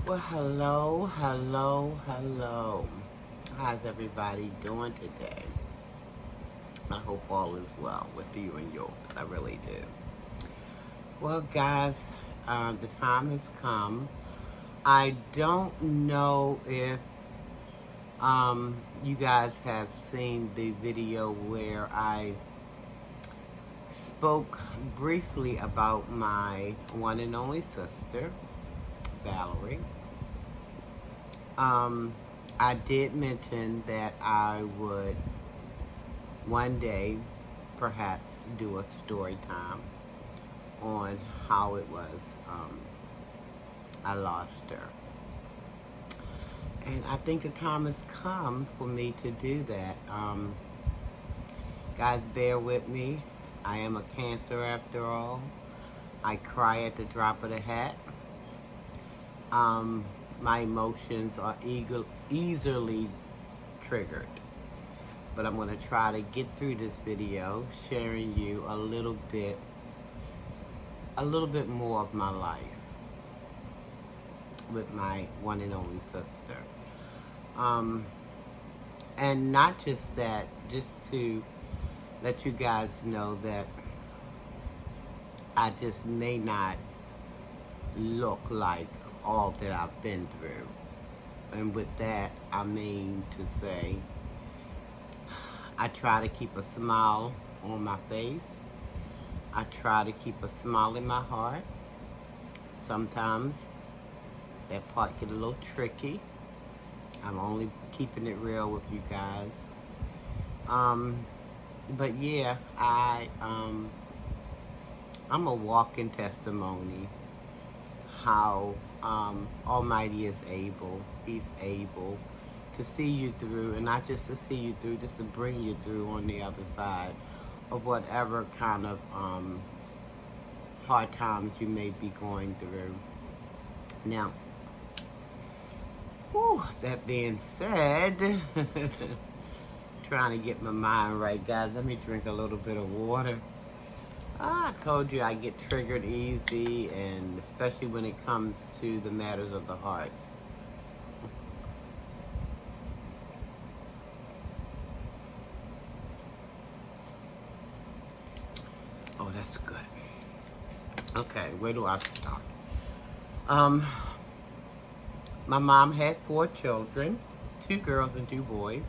Well, hello, hello, hello. How's everybody doing today? I hope all is well with you and yours. I really do. Well, guys, the time has come. I don't know if you guys have seen the video where I spoke briefly about my one and only sister, Valerie. Um, I did mention that I would one day perhaps do a story time on how it was I lost her. And I think the time has come for me to do that. Guys, bear with me. I am a Cancer after all. I cry at the drop of the hat. Um, my emotions are easily triggered. But I'm going to try to get through this video sharing you a little bit more of my life with my one and only sister. And not just that, just to let you guys know that I just may not look like all that I've been through. And with that, I mean to say, I try to keep a smile on my face. I try to keep a smile in my heart. Sometimes that part get a little tricky. I'm only keeping it real with you guys. But yeah, I'm a walking testimony how Almighty is able. He's able to see you through, and not just to see you through, just to bring you through on the other side of whatever kind of hard times you may be going through. Now, that being said, trying to get my mind right, guys. Let me drink a little bit of water. I told you I get triggered easy, and especially when it comes to the matters of the heart. Oh, that's good. Okay, where do I start? My mom had 4 children, 2 girls and 2 boys.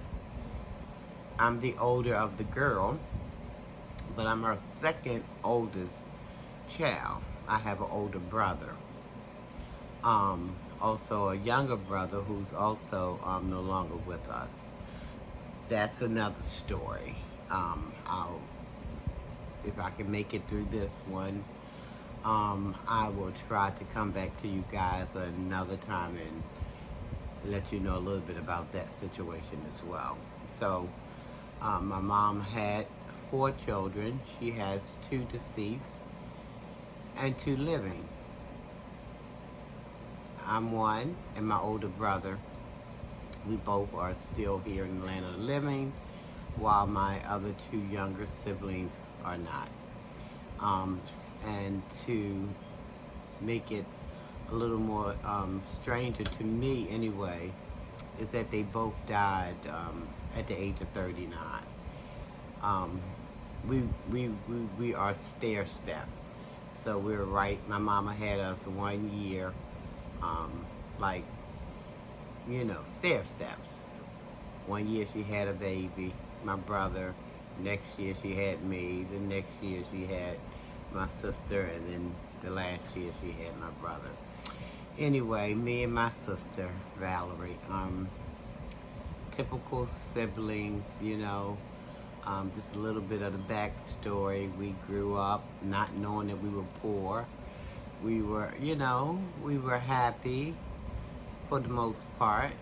I'm the older of the girl, but I'm her second oldest child. I have an older brother. Also a younger brother who's also no longer with us. That's another story. If I can make it through this one, I will try to come back to you guys another time and let you know a little bit about that situation as well. So, my mom had 4 children. She has 2 deceased and 2 living. I'm one, and my older brother, we both are still here in the land of the living, while my other 2 younger siblings are not. And to make it a little more stranger to me anyway, is that they both died at the age of 39. We are stair-stepped. So we're right, my mama had us 1 year, like, stair steps. 1 year she had a baby, my brother. Next year she had me. The next year she had my sister, and then the last year she had my brother. Anyway, me and my sister, Valerie, typical siblings, just a little bit of the backstory. We grew up not knowing that we were poor. We were, we were happy for the most part.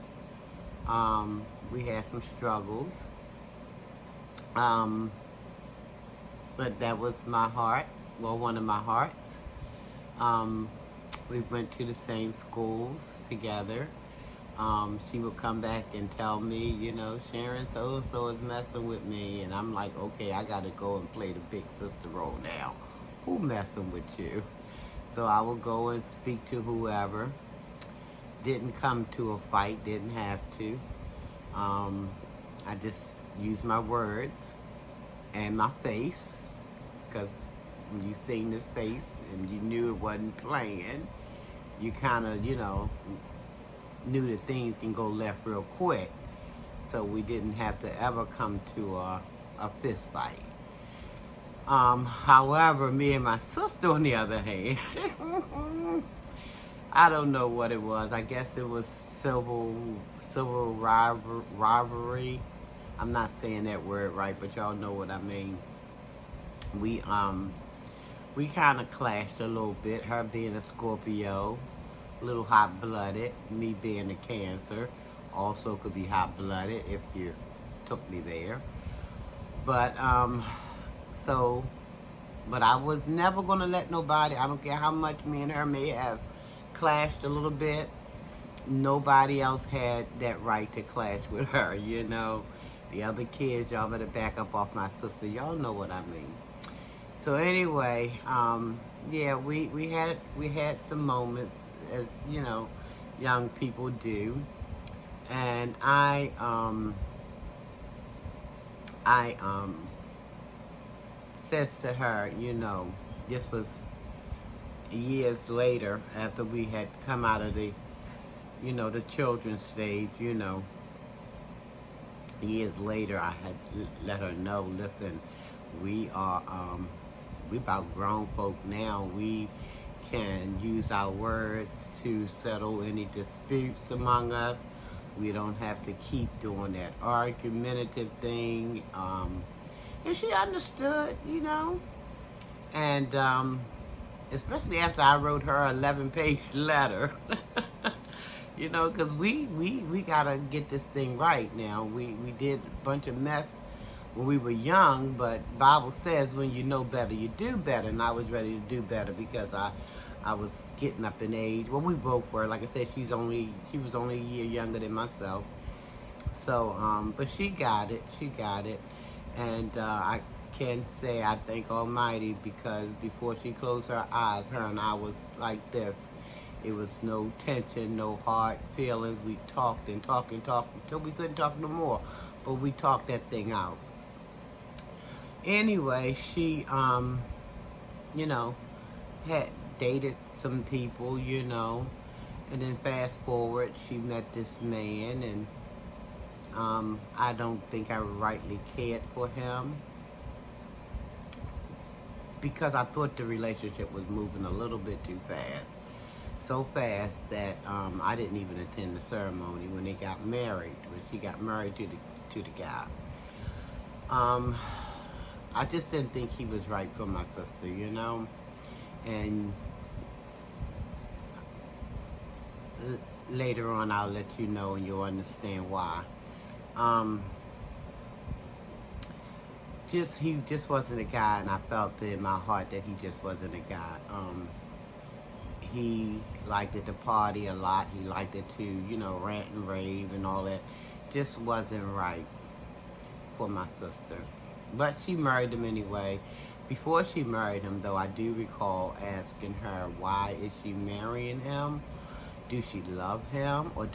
We had some struggles. But that was my heart, one of my hearts. We went to the same schools together. She would come back and tell me, Sharon so-and-so is messing with me. And I'm like, okay, I got to go and play the big sister role now. Who messing with you? So I would go and speak to whoever. didn't come to a fight, didn't have to. I just used my words and my face, because when you seen his face and you knew it wasn't playing, you kind of, knew that things can go left real quick. So we didn't have to ever come to a fist fight. However, me and my sister, on the other hand, I don't know what it was. I guess it was civil rivalry. I'm not saying that word right, but y'all know what I mean. We kind of clashed a little bit. Her being a Scorpio, a little hot-blooded. Me being a Cancer, also could be hot-blooded if you took me there. But but I was never gonna let nobody. I don't care how much me and her may have clashed a little bit. Nobody else had that right to clash with her. The other kids, y'all better back up off my sister. Y'all know what I mean. So anyway, yeah, we had some moments, as young people do, and I says to her, this was years later after we had come out of the children's stage, years later, I had let her know, listen, we about grown folk now. We can use our words to settle any disputes among us. We don't have to keep doing that argumentative thing. And she understood, and especially after I wrote her 11-page letter. Because we gotta get this thing right now. We did a bunch of mess when we were young, but Bible says when you know better, you do better. And I was ready to do better because I was getting up in age. Well, we both were. Like I said, she was only a year younger than myself. So, but she got it. And I can say I thank Almighty, because before she closed her eyes, her and I was like this. It was no tension, no hard feelings. We talked and talked until we couldn't talk no more. But we talked that thing out. Anyway, she, had dated some people, and then fast forward, she met this man, and I don't think I rightly cared for him, because I thought the relationship was moving a little bit too fast. So fast that I didn't even attend the ceremony when they got married, when she got married to the guy. I just didn't think he was right for my sister, and later on I'll let you know and you'll understand why. He just wasn't a guy, and I felt it in my heart that he just wasn't a guy. He liked it to party a lot. He liked it to, rant and rave and all that. Just wasn't right for my sister. But she married him anyway. Before she married him, though, I do recall asking her, why is she marrying him? Do she love him? Or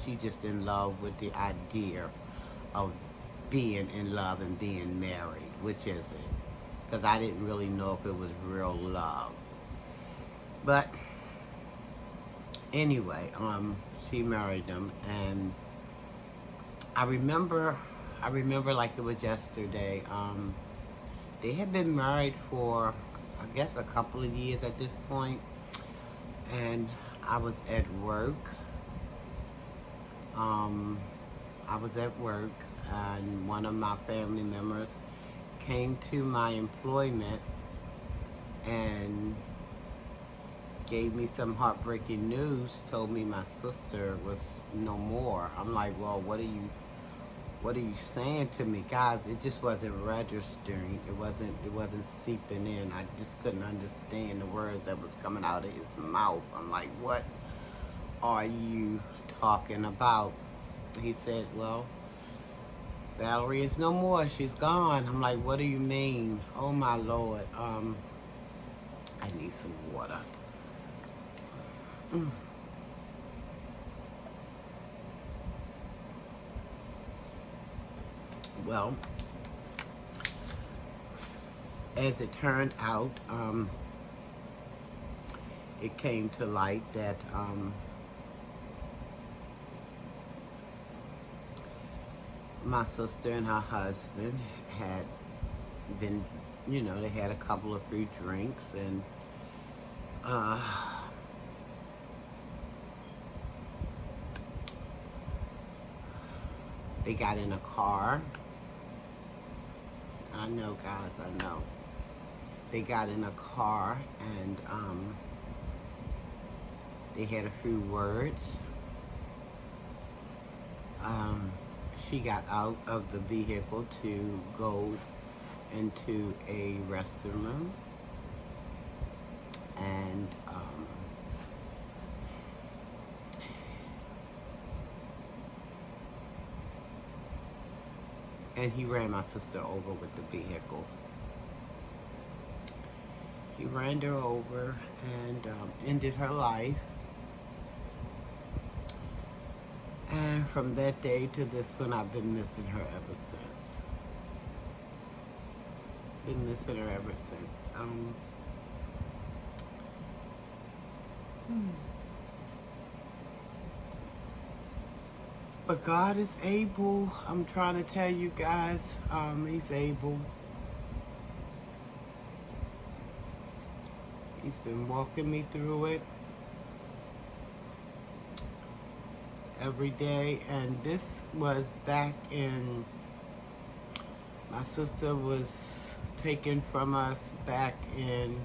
she just in love with the idea of being in love and being married? Which is it? Because I didn't really know if it was real love. But anyway, she married him, and I remember like it was yesterday. They had been married for, I guess, a couple of years at this point, and I was at work. And one of my family members came to my employment and gave me some heartbreaking news, told me my sister was no more. I'm like, well, what are you saying to me? Guys, it just wasn't registering. It wasn't seeping in. I just couldn't understand the words that was coming out of his mouth. I'm like, what are you talking about? He said, well, Valerie is no more. She's gone. I'm like, what do you mean? Oh my Lord. I need some water. Well, as it turned out, it came to light that my sister and her husband had been, they had a couple of few drinks, and they got in a car. I know, guys, I know. They got in a car, and they had a few words. She got out of the vehicle to go into a restroom, and he ran my sister over with the vehicle. He ran her over and ended her life. And from that day to this one, I've been missing her ever since. Been missing her ever since. But God is able. I'm trying to tell you guys, He's able. He's been walking me through it every day. And this was back in, my sister was taken from us back in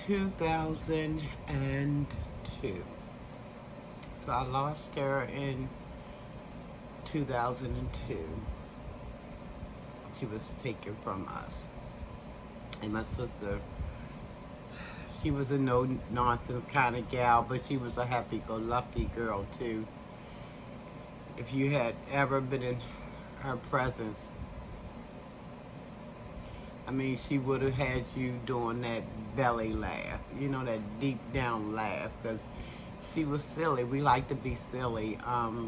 2002. So I lost her in 2002. She was taken from us. And my sister, she was a no-nonsense kind of gal, but she was a happy-go-lucky girl, too. If you had ever been in her presence, I mean, she would have had you doing that belly laugh, that deep-down laugh, because she was silly. We like to be silly.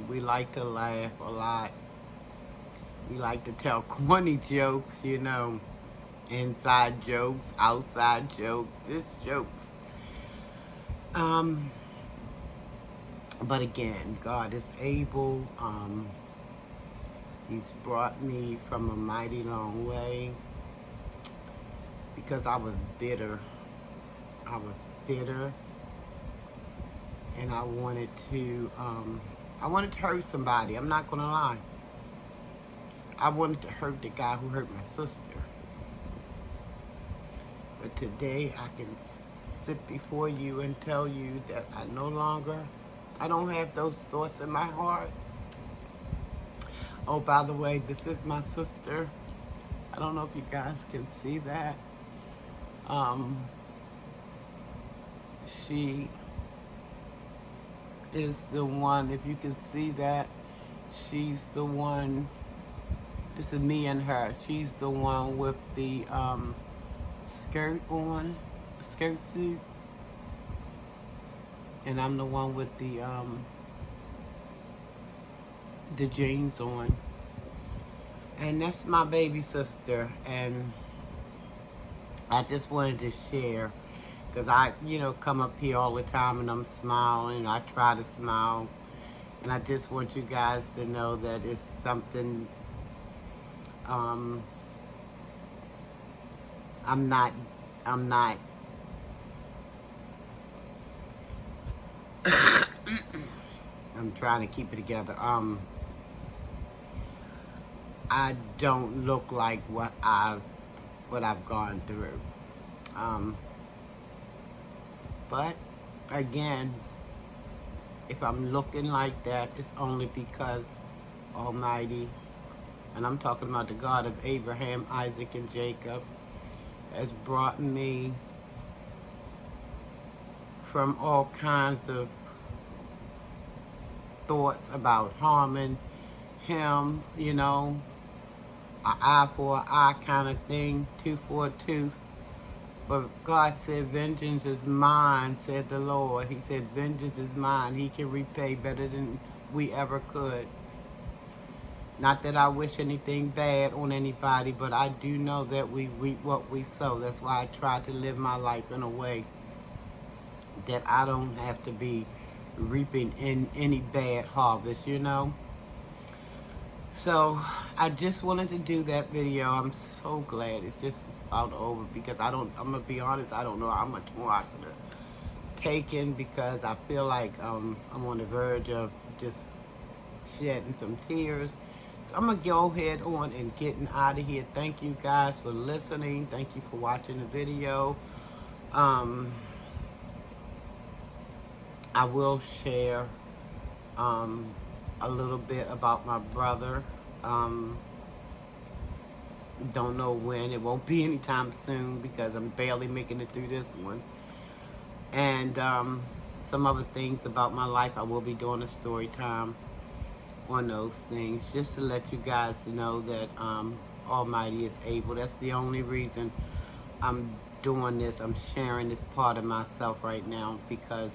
We like to laugh a lot. We like to tell corny jokes, inside jokes, outside jokes, just jokes. But again, God is able. He's brought me from a mighty long way, because I was bitter. And I wanted to hurt somebody. I'm not gonna lie. I wanted to hurt the guy who hurt my sister. But today I can sit before you and tell you that I don't have those thoughts in my heart. Oh, by the way, this is my sister. I don't know if you guys can see that. She is the one, if you can see that, she's the one, this is me and her, she's the one with the skirt on, skirt suit, and I'm the one with the jeans on. And that's my baby sister, and I just wanted to share, because I, come up here all the time and I'm smiling. I try to smile. And I just want you guys to know that it's something, I'm not, I'm trying to keep it together. I don't look like what I've gone through. But again, if I'm looking like that, it's only because Almighty, and I'm talking about the God of Abraham, Isaac, and Jacob, has brought me from all kinds of thoughts about harming him, an eye for an eye kind of thing, tooth for a tooth. But God said, vengeance is mine, said the Lord. He said, vengeance is mine. He can repay better than we ever could. Not that I wish anything bad on anybody, but I do know that we reap what we sow. That's why I try to live my life in a way that I don't have to be reaping in any bad harvest, you know? So I just wanted to do that video. I'm so glad it's just about over, because I'm gonna be honest, I don't know how much more I could have taken, because I feel like I'm on the verge of just shedding some tears. So I'm gonna go ahead on and getting out of here. Thank you guys for listening. Thank you for watching the video. I will share a little bit about my brother. Don't know when. It won't be anytime soon, because I'm barely making it through this one. And some other things about my life. I will be doing a story time on those things, just to let you guys know that Almighty is able. That's the only reason I'm doing this. I'm sharing this part of myself right now, because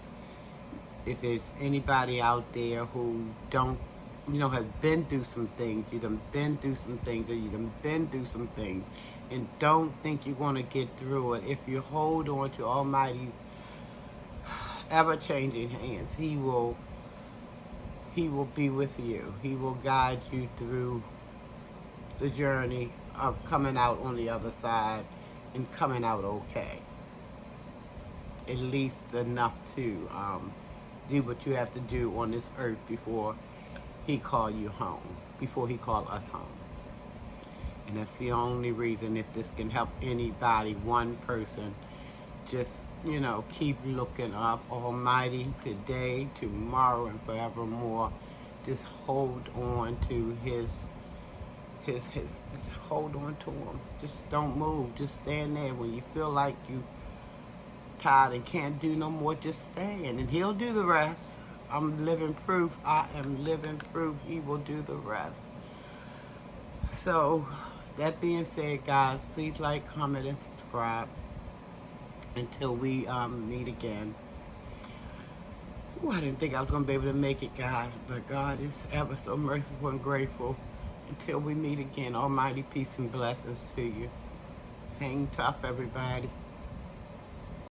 if there's anybody out there who don't, have been through some things, you done been through some things, or you done been through some things, and don't think you're going to get through it, if you hold on to Almighty's ever-changing hands, He will be with you. He will guide you through the journey of coming out on the other side and coming out okay. At least enough to do what you have to do on this earth before He call you home, before He call us home. And that's the only reason, if this can help anybody, one person, just, keep looking up. Almighty, today, tomorrow, and forevermore. Just hold on to His just hold on to Him. Just don't move. Just stand there. When you feel like you tired and can't do no more, just stand, and He'll do the rest. I'm living proof. I am living proof. He will do the rest. So, that being said, guys, please like, comment, and subscribe until we meet again. Ooh, I didn't think I was going to be able to make it, guys, but God is ever so merciful and grateful. Until we meet again, Almighty peace and blessings to you. Hang tough, everybody.